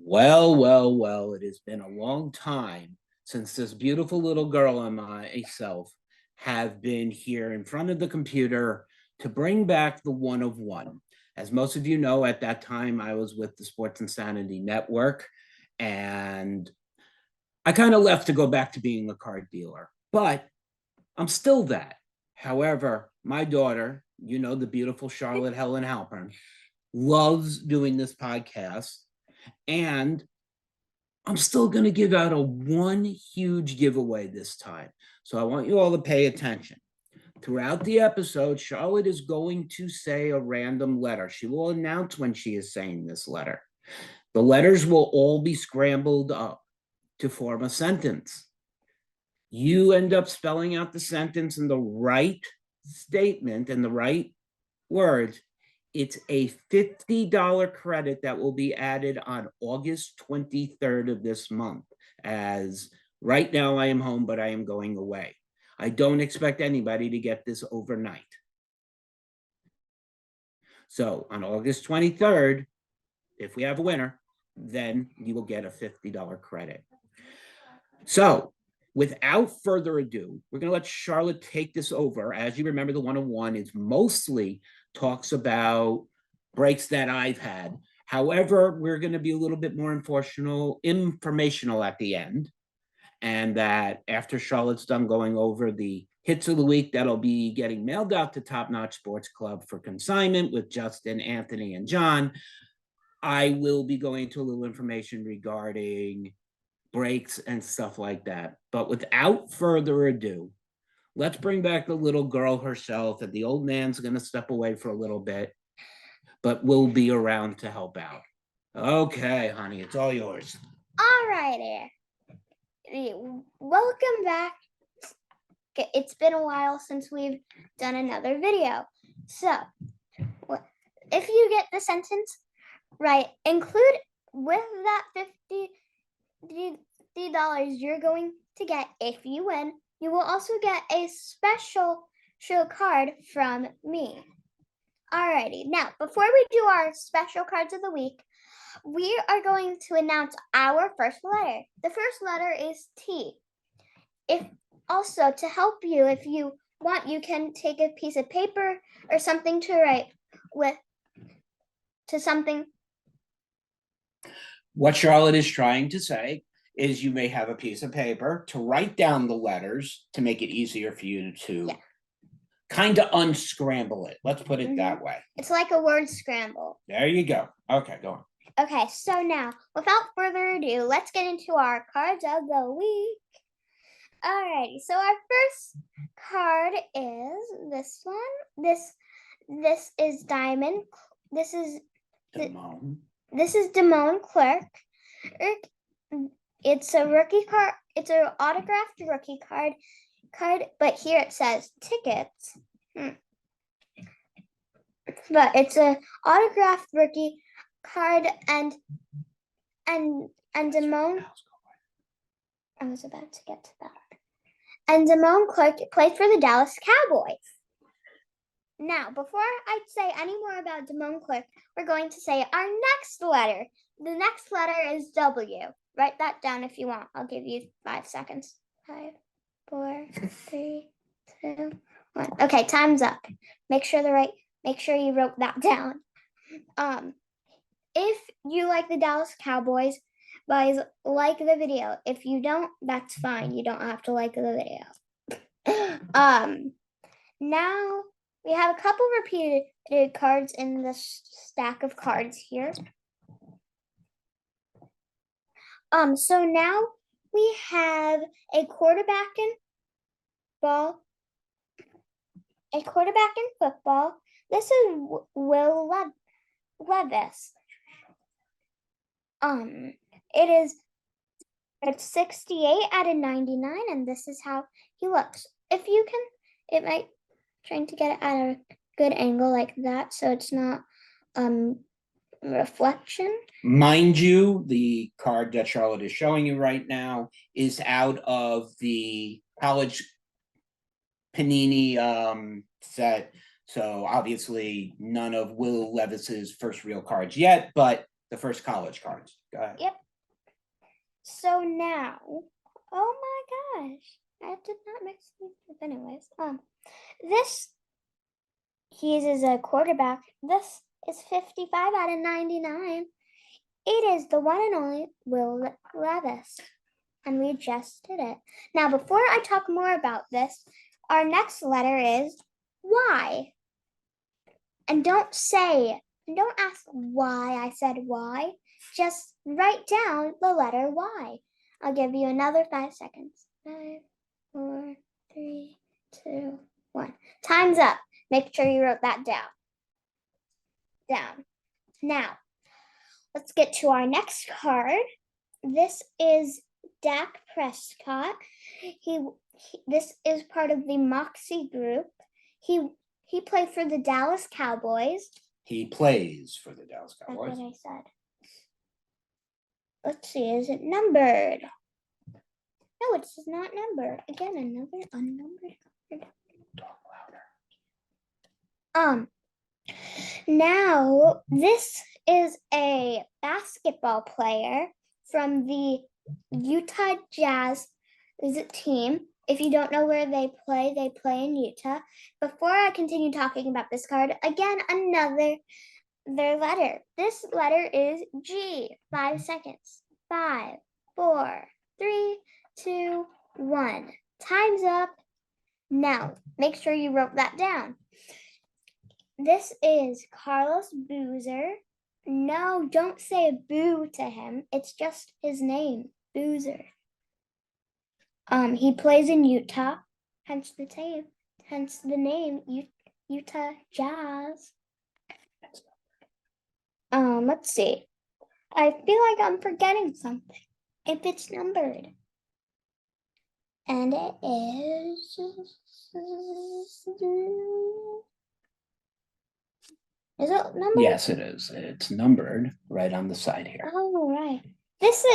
Well, it has been a long time since this beautiful little girl and myself have been here in front of the computer to bring back the one of one. As most of you know, at that time I was with the Sports Insanity Network, and I kind of left to go back to being a card dealer, but I'm still that. However, my daughter, the beautiful Charlotte Helen Halpern, loves doing this podcast, and I'm still going to give out a one huge giveaway this time. So I want you all to pay attention. Throughout the episode, Charlotte is going to say a random letter. She will announce when she is saying this letter. The letters will all be scrambled up to form a sentence. You end up spelling out the sentence in the right statement and the right words. It's a $50 credit that will be added on August 23rd of this month, as right now I am home, but I am going away. I don't expect anybody to get this overnight. So on August 23rd, if we have a winner, then you will get a $50 credit. So without further ado, we're going to let Charlotte take this over. As you remember, the one-on-one is mostly talks about breaks that I've had. However, we're going to be a little bit more informational at the end. And that after Charlotte's done going over the hits of the week, that'll be getting mailed out to Top Notch Sports Club for consignment with Justin, Anthony, and John. I will be going into a little information regarding breaks and stuff like that. But without further ado, let's bring back the little girl herself, and the old man's going to step away for a little bit, but we'll be around to help out. Okay, honey, it's all yours. All righty. Welcome back. It's been a while since we've done another video. So, if you get the sentence right, include with that $50 you're going to get if you win, you will also get a special show card from me. Alrighty, now before we do our special cards of the week, we are going to announce our first letter. The first letter is T. If also, to help you, if you want, you can take a piece of paper or something to write with to something. What Charlotte is trying to say is you may have a piece of paper to write down the letters to make it easier for you to kind of unscramble it. Let's put it that way. It's like a word scramble. There you go. Okay, go on. Okay, so now, without further ado, let's get into our cards of the week. Alrighty, so our first card is this one. This is Diamond. This is Damone. This is Damone Clerk. It's a rookie card. It's an autographed rookie card, but here it says tickets. But it's a autographed rookie card, and Damone. I was about to get to that. And Damone Clark plays for the Dallas Cowboys. Now, before I say any more about Damone Clark, we're going to say our next letter. The next letter is W. Write that down if you want. I'll give you 5 seconds. 5, 4, 3, 2, 1. Okay, time's up. Make sure you wrote that down. If you like the Dallas Cowboys, guys, like the video. If you don't, that's fine. You don't have to like the video. Now we have a couple repeated cards in the stack of cards here. So now we have a quarterback in football. This is Will Levis. It's 68 out of 99, and this is how he looks. If you can, it might trying to get it at a good angle like that, so it's not reflection. Mind you, the card that Charlotte is showing you right now is out of the college Panini set. So obviously none of Will Levis's first real cards yet, but the first college cards. Go ahead. Yep. So now, oh my gosh, I did not mix these up anyways. This he is a quarterback. This is 55 out of 99. It is the one and only Will Levis. And we just did it. Now, before I talk more about this, our next letter is Y. And don't ask why I said Y. Just write down the letter Y. I'll give you another 5 seconds. 5, 4, 3, 2, 1. Time's up. Make sure you wrote that down. Now, let's get to our next card. This is Dak Prescott. This is part of the Moxie group. He played for the Dallas Cowboys. He plays for the Dallas That's Cowboys. what I said. Let's see, is it numbered? No, it's not numbered. Again, another unnumbered card. Talk louder. Now this is a basketball player from the Utah Jazz team. If you don't know where they play in Utah. Before I continue talking about this card, again, their letter. This letter is G. 5 seconds. 5, 4, 3, 2, 1. Time's up. Now, make sure you wrote that down. This is Carlos Boozer. No, don't say boo to him. It's just his name, Boozer. He plays in Utah, hence the name Utah Jazz. Let's see. I feel like I'm forgetting something. If it's numbered. And it is. Is it numbered? Yes, it is. It's numbered right on the side here. Oh, right. This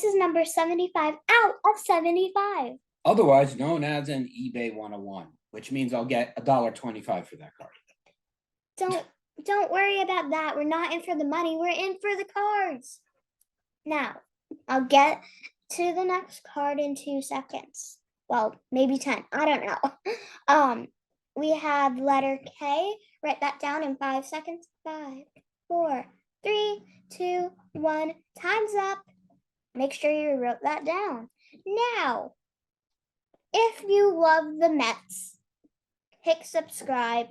is number 75 out of 75. Otherwise known as an eBay 101, which means I'll get $1.25 for that card. Don't worry about that. We're not in for the money. We're in for the cards. Now, I'll get to the next card in 2 seconds. Well, maybe 10. I don't know. We have letter K. Write that down in 5 seconds. 5, 4, 3, 2, 1. Time's up. Make sure you wrote that down. Now, if you love the Mets, hit subscribe.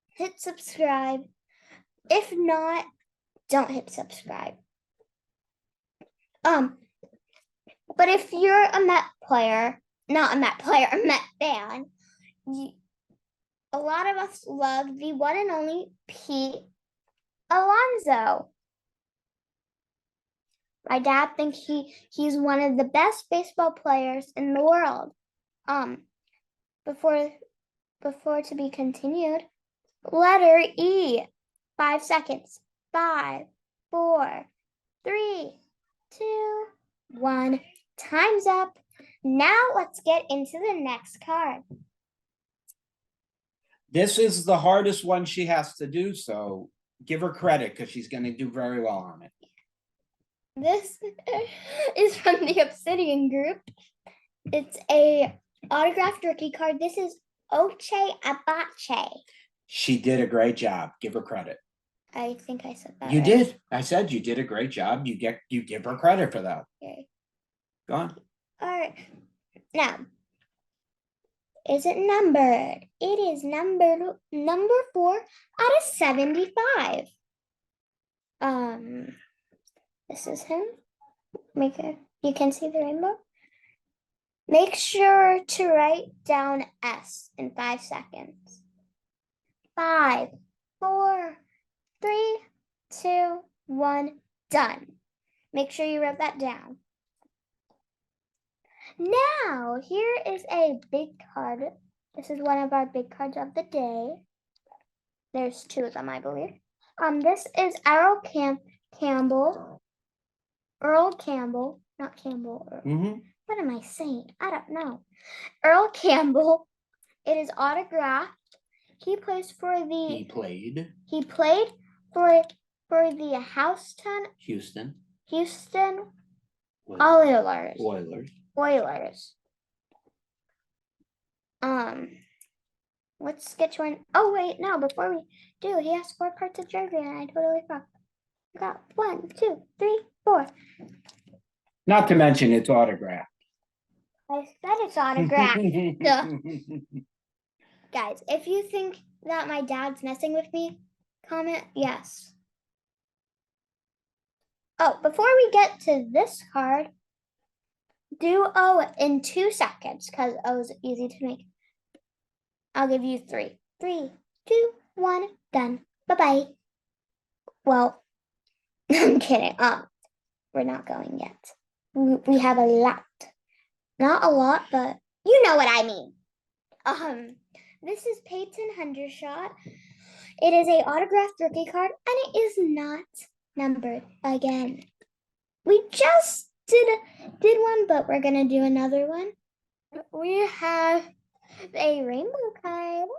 Hit subscribe. If not, don't hit subscribe. But if you're a Met player, not a Met player, a Met fan, a lot of us love the one and only Pete Alonso. My dad thinks he's one of the best baseball players in the world. Before to be continued, letter E. 5 seconds. 5, 4, 3, 2, 1. Time's up. Now let's get into the next card. This is the hardest one she has to do, so give her credit because she's going to do very well on it. This is from the Obsidian group. It's a autographed rookie card. This is Oche Abache. She did a great job. Give her credit. I think I said that. You right. did. I said you did a great job. You give her credit for that. Okay. Go on. All right. Now, is it numbered? It is number 4 out of 75. This is him. You can see the rainbow. Make sure to write down S in 5 seconds. 5, 4, 3, 2, 1, done. Make sure you wrote that down. Now, here is a big card. This is one of our big cards of the day. There's 2 of them, I believe. This is Earl Campbell. Earl Campbell, not Campbell. What am I saying? I don't know. Earl Campbell. It is autographed. He plays for the. He played He played for the Houston Oilers. Oilers. Oilers. Let's get to one. Oh wait, no. Before we do, he has 4 parts of jersey, and I totally forgot. 1, 2, 3, 4. Not to mention it's autographed. I said it's autographed. Duh. Guys, if you think that my dad's messing with me, comment yes. Oh, before we get to this card, do O in 2 seconds because O is easy to make. I'll give you 3. 3, 2, 1, done. Bye-bye. Well, I'm kidding. We're not going yet. We have a lot. Not a lot, but you know what I mean. This is Peyton Hendershot. It is a autographed rookie card, and it is not numbered again. We just did one, but we're gonna do another one. We have a rainbow card.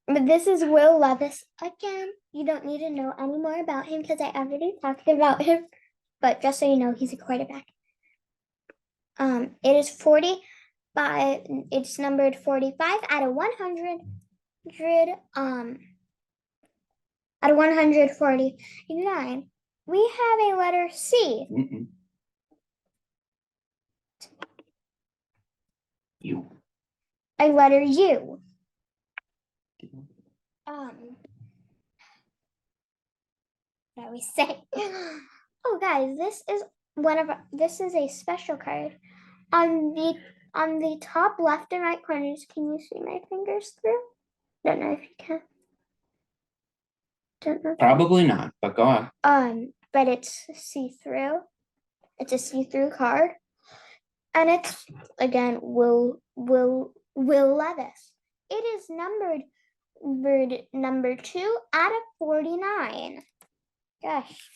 But this is Will Levis again. You don't need to know any more about him because I already talked about him. But just so you know, he's a quarterback. It is 40 by. It's numbered 45 out of 100. Out of 149, we have a letter C. U. A letter U. What are we saying? Oh, guys, this is a special card. On the top left and right corners, can you see my fingers through? Don't know if you can. Don't know. Probably not, but go on. But it's see-through. It's a see-through card, and it's again Will Levis. It is numbered number 2 out of 49. Gosh.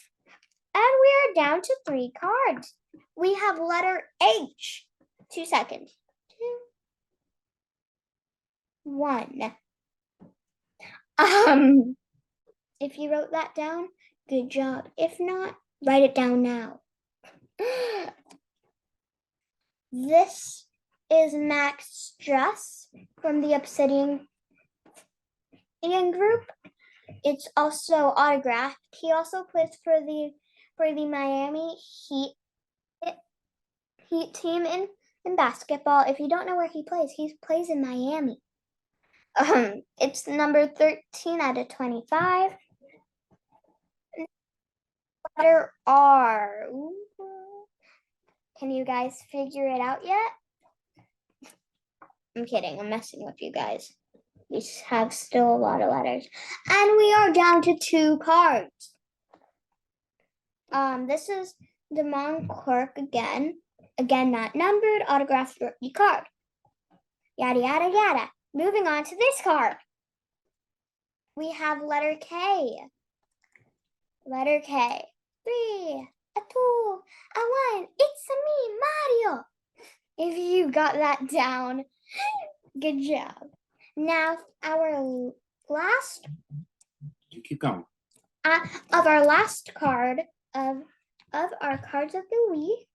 And we are down to 3 cards. We have letter H. 2 seconds. 2, 1. If you wrote that down, good job. If not, write it down now. This is Max Struss from the Obsidian group. It's also autographed. He also plays for the Miami Heat team in basketball. If you don't know where he plays in Miami. It's number 13 out of 25. Letter R. Ooh. Can you guys figure it out yet? I'm kidding. I'm messing with you guys. We have still a lot of letters. And we are down to 2 cards. This is Damon Clark again. Again, not numbered, autographed rookie card. Yada, yada, yada. Moving on to this card. We have letter K. Letter K. 3, a 2, a 1. It's me, Mario. If you got that down, good job. Now, our last. You keep going. Of our last card of our cards of the week,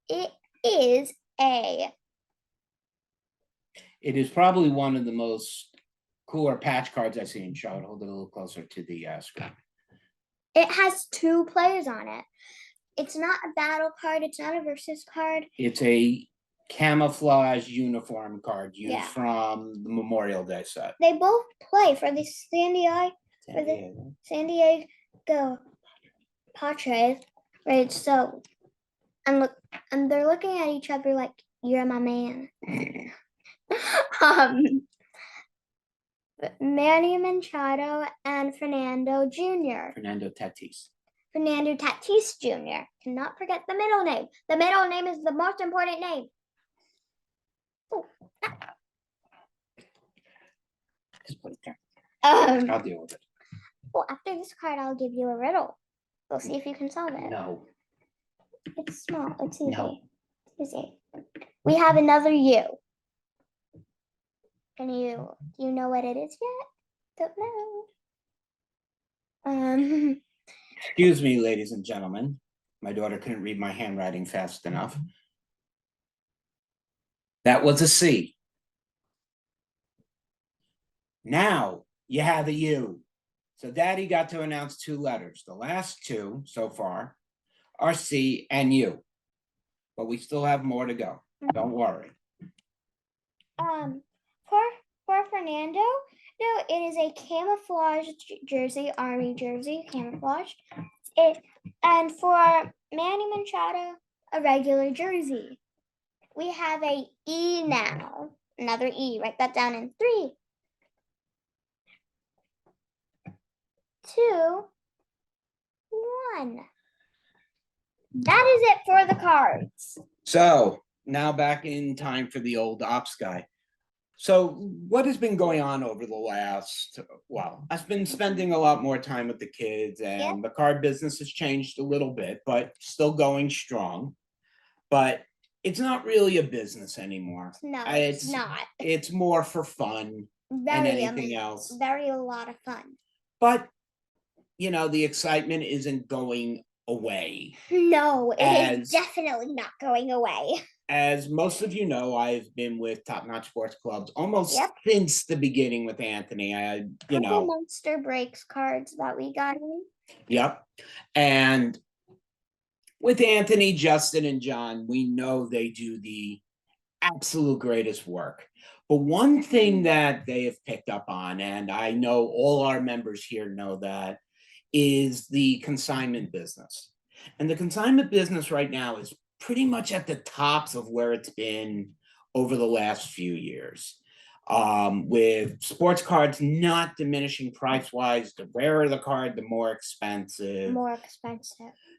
it is a. It is probably one of the most cooler patch cards I've seen. Charlotte, hold it a little closer to the screen. It has 2 players on it. It's not a battle card. It's not a versus card. It's a camouflage uniform card used from the Memorial Day set. They both play for the San Diego Padres, right? So, and they're looking at each other like, "You're my man." Manny Machado and Fernando Jr. Fernando Tatis Jr. Cannot forget the middle name. The middle name is the most important name. Oh. Just put it there. I'll deal with it. Well, after this card, I'll give you a riddle. We'll see if you can solve it. No. It's small. It's easy. No. It's easy. we have another U. Do you know what it is yet? Don't know. Excuse me, ladies and gentlemen. My daughter couldn't read my handwriting fast enough. That was a C. Now you have a U. So Daddy got to announce 2 letters. The last 2 so far are C and U. But we still have more to go. Don't worry. For Fernando, no, it is a camouflage jersey, army jersey, camouflage. And for Manny Machado, a regular jersey. We have a E now. Another E. Write that down in 3, 2, 1. That is it for the cards. So now back in time for the old ops guy. So what has been going on over the last, well, I've been spending a lot more time with the kids, and the card business has changed a little bit, but still going strong. But it's not really a business anymore. No, it's not. It's more for fun than anything else. Very a lot of fun. But, you know, the excitement isn't going away. No, it is definitely not going away. As most of you know, I've been with Top Notch Sports Clubs almost since the beginning with Anthony. You know, Monster Breaks cards that we got in. Yep. And with Anthony, Justin, and John, we know they do the absolute greatest work. But one thing that they have picked up on, and I know all our members here know that, is the consignment business. And the consignment business right now is pretty much at the tops of where it's been over the last few years. With sports cards not diminishing price-wise, the rarer the card, the more expensive.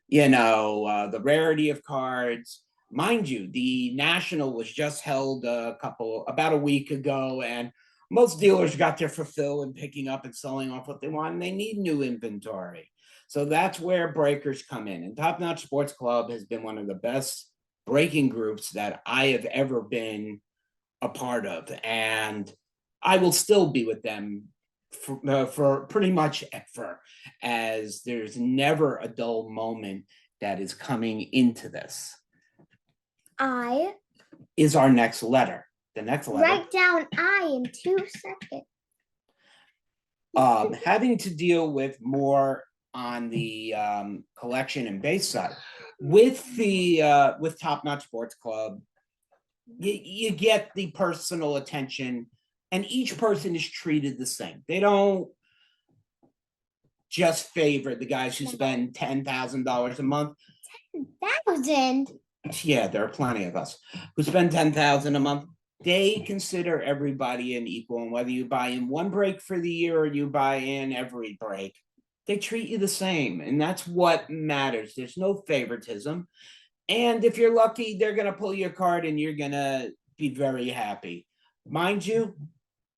You know, the rarity of cards. Mind you, the National was just held about a week ago, and most dealers got their fulfill in picking up and selling off what they want, and they need new inventory. So that's where breakers come in. And Top Notch Sports Club has been one of the best breaking groups that I have ever been a part of. And I will still be with them for pretty much ever, as there's never a dull moment that is coming into this. I is our next letter. The next letter. Write down I in 2 seconds. Having to deal with more on the collection and base side. With the with Top Notch Sports Club, you get the personal attention, and each person is treated the same. They don't just favor the guys who spend $10,000 a month. 10,000? Yeah, there are plenty of us who spend $10,000 a month. They consider everybody an equal, and whether you buy in one break for the year or you buy in every break, they treat you the same, and that's what matters. There's no favoritism, and if you're lucky, they're going to pull your card and you're going to be very happy. Mind you,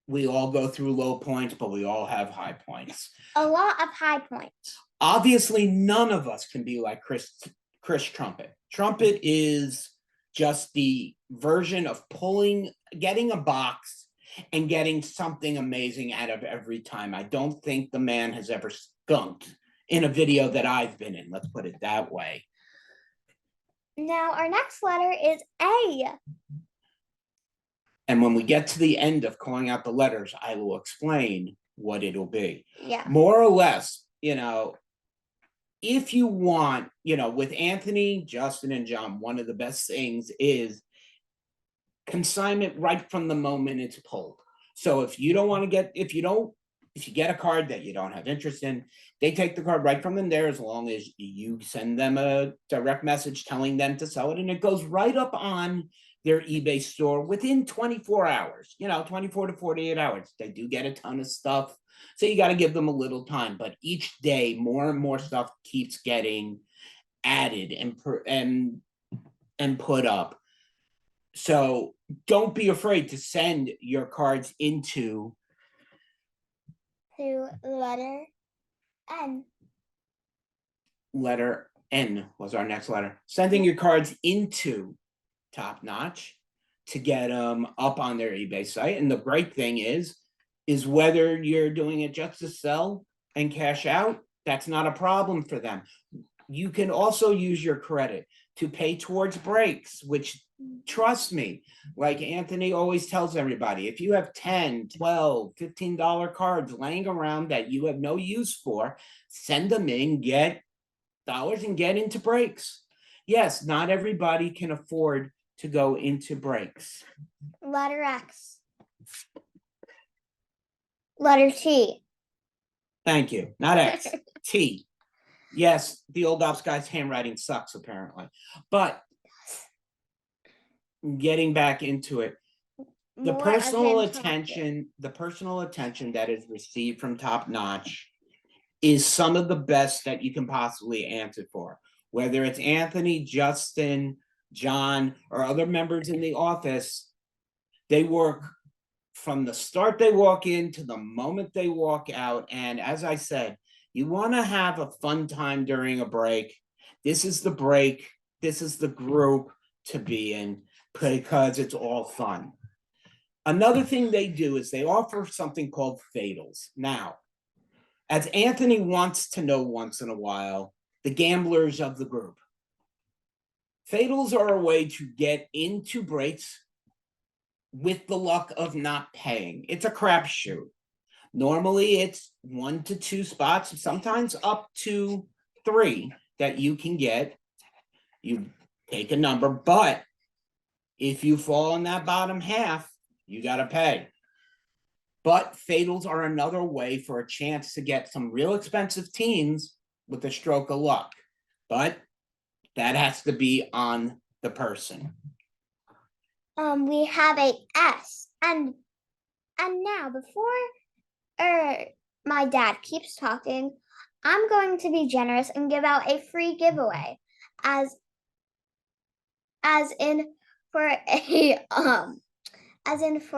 we all go through low points, but we all have high points. A lot of high points. Obviously, none of us can be like Chris Trumpet. Trumpet is just the version of getting a box and getting something amazing out of every time. I don't think the man has ever skunked in a video that I've been in. Let's put it that way. Now, our next letter is A. And when we get to the end of calling out the letters, I will explain what it'll be. Yeah. More or less, you know, if you want, you know, with Anthony, Justin, and John, one of the best things is consignment right from the moment it's pulled. So if you don't want to get, if you get a card that you don't have interest in, they take the card right from them there, as long as you send them a direct message telling them to sell it, and it goes right up on their eBay store within 24 hours, you know, 24 to 48 hours. They do get a ton of stuff, so you got to give them a little time, but each day more and more stuff keeps getting added and put up. So don't be afraid to send your cards into letter N. Letter N was our next letter. Sending your cards into Top Notch. to get them up on their eBay site. And the great thing is whether you're doing it just to sell and cash out, that's not a problem for them. You can also use your credit to pay towards breaks, which, trust me, like Anthony always tells everybody, if you have $10, $12, $15 cards laying around that you have no use for, send them in, get dollars and get into breaks. Yes, not everybody can afford to go into breaks. Letter X. Letter T. Thank you. Not X. T. Yes, the old ops guy's handwriting sucks, apparently. But getting back into it, the More of personal him talking. attention that is received from Top Notch is some of the best that you can possibly answer for. Whether it's Anthony, Justin, John, or other members in the office, they work from the start they walk in to the moment they walk out. And as I said, you want to have a fun time during a break. This is the break. This is the group to be in because it's all fun. Another thing they do is they offer something called fatals. Now, as Anthony wants to know once in a while, the gamblers of the group, fatals are a way to get into breaks with the luck of not paying. It's a crapshoot. Normally, it's 1 to 2 spots, sometimes up to 3 that you can get. You take a number, but if you fall in that bottom half, you got to pay. But fatals are another way for a chance to get some real expensive teams with a stroke of luck. But that has to be on the person. We have a S. And now before my dad keeps talking, I'm going to be generous and give out a free giveaway. As in for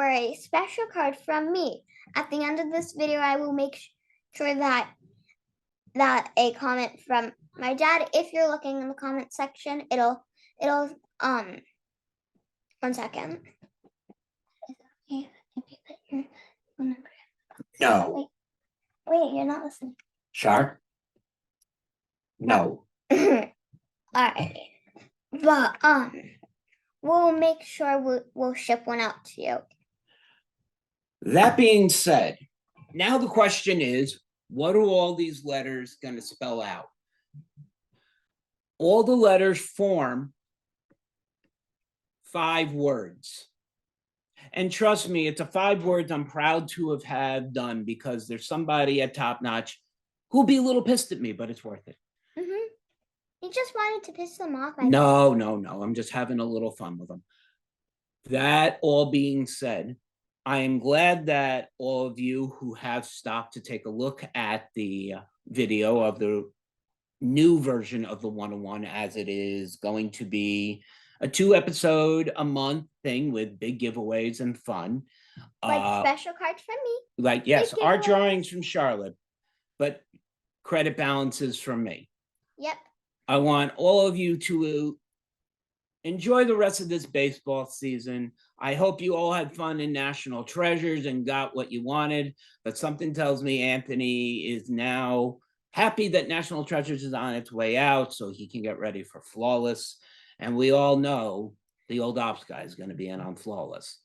a special card from me. At the end of this video, I will make sure that a comment from my dad, if you're looking in the comment section, it'll 1 second. No. Wait, you're not listening. Shark? No. All right. But we'll make sure we'll ship one out to you. That being said, now the question is, what are all these letters going to spell out? All the letters form 5 words. And trust me, it's a 5 words I'm proud to have done because there's somebody at Top Notch who'll be a little pissed at me, but it's worth it. You just wanted to piss them off. No. I'm just having a little fun with them. That all being said, I am glad that all of you who have stopped to take a look at the video of the new version of the 101, as it is going to be a 2-episode a month thing with big giveaways and fun. Like special cards from me. Like, yes, art drawings from Charlotte, but credit balances from me. Yep. I want all of you to enjoy the rest of this baseball season. I hope you all had fun in National Treasures and got what you wanted, but something tells me Anthony is now happy that National Treasures is on its way out so he can get ready for Flawless. And we all know the old ops guy is going to be in on Flawless.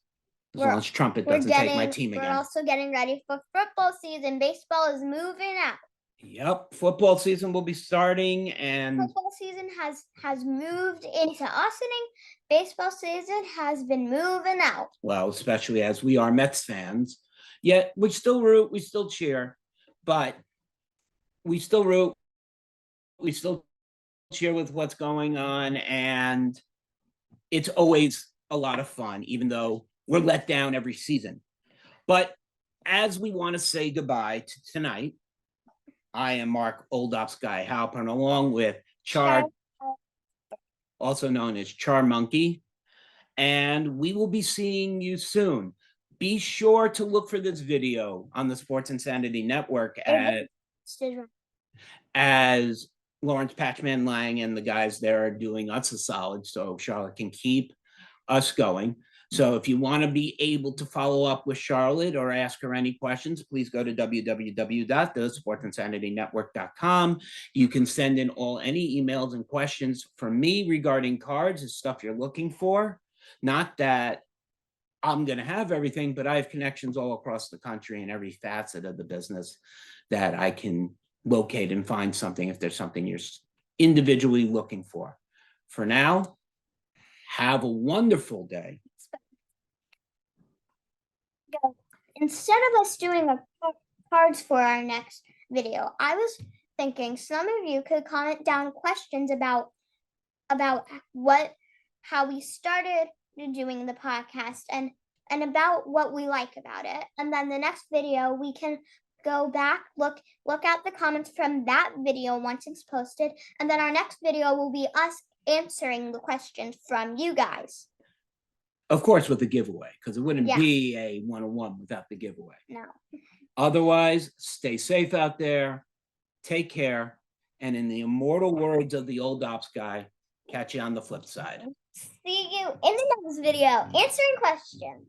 As long as Trumpet doesn't take my team again. We're also getting ready for football season. Baseball is moving out. Yep, football season will be starting, and football season has moved into us inning. Baseball season has been moving out. Well, especially as we are Mets fans. Yet we still root, we still cheer, but we still root, we still cheer with what's going on, and it's always a lot of fun, even though we're let down every season. But as we want to say goodbye to tonight, I am Mark Old Ops Guy Halpern, along with Char, also known as Char Monkey, and we will be seeing you soon. Be sure to look for this video on the Sports Insanity Network as Lawrence Patchman Lang and the guys there are doing us a solid so Charlotte can keep us going. So if you want to be able to follow up with Charlotte or ask her any questions, please go to www.thesportsinsanitynetwork.com. You can send in any emails and questions for me regarding cards and stuff you're looking for. Not that I'm going to have everything, but I have connections all across the country in every facet of the business that I can locate and find something if there's something you're individually looking for. For now, have a wonderful day. Instead of us doing cards for our next video, I was thinking some of you could comment down questions about how we started doing the podcast and about what we like about it. And then the next video we can go back, look at the comments from that video once it's posted, and then our next video will be us answering the questions from you guys. Of course, with the giveaway, because it wouldn't be a one-on-one without the giveaway. No. Otherwise, stay safe out there, take care, and in the immortal words of the old ops guy, catch you on the flip side. See you in the next video answering questions.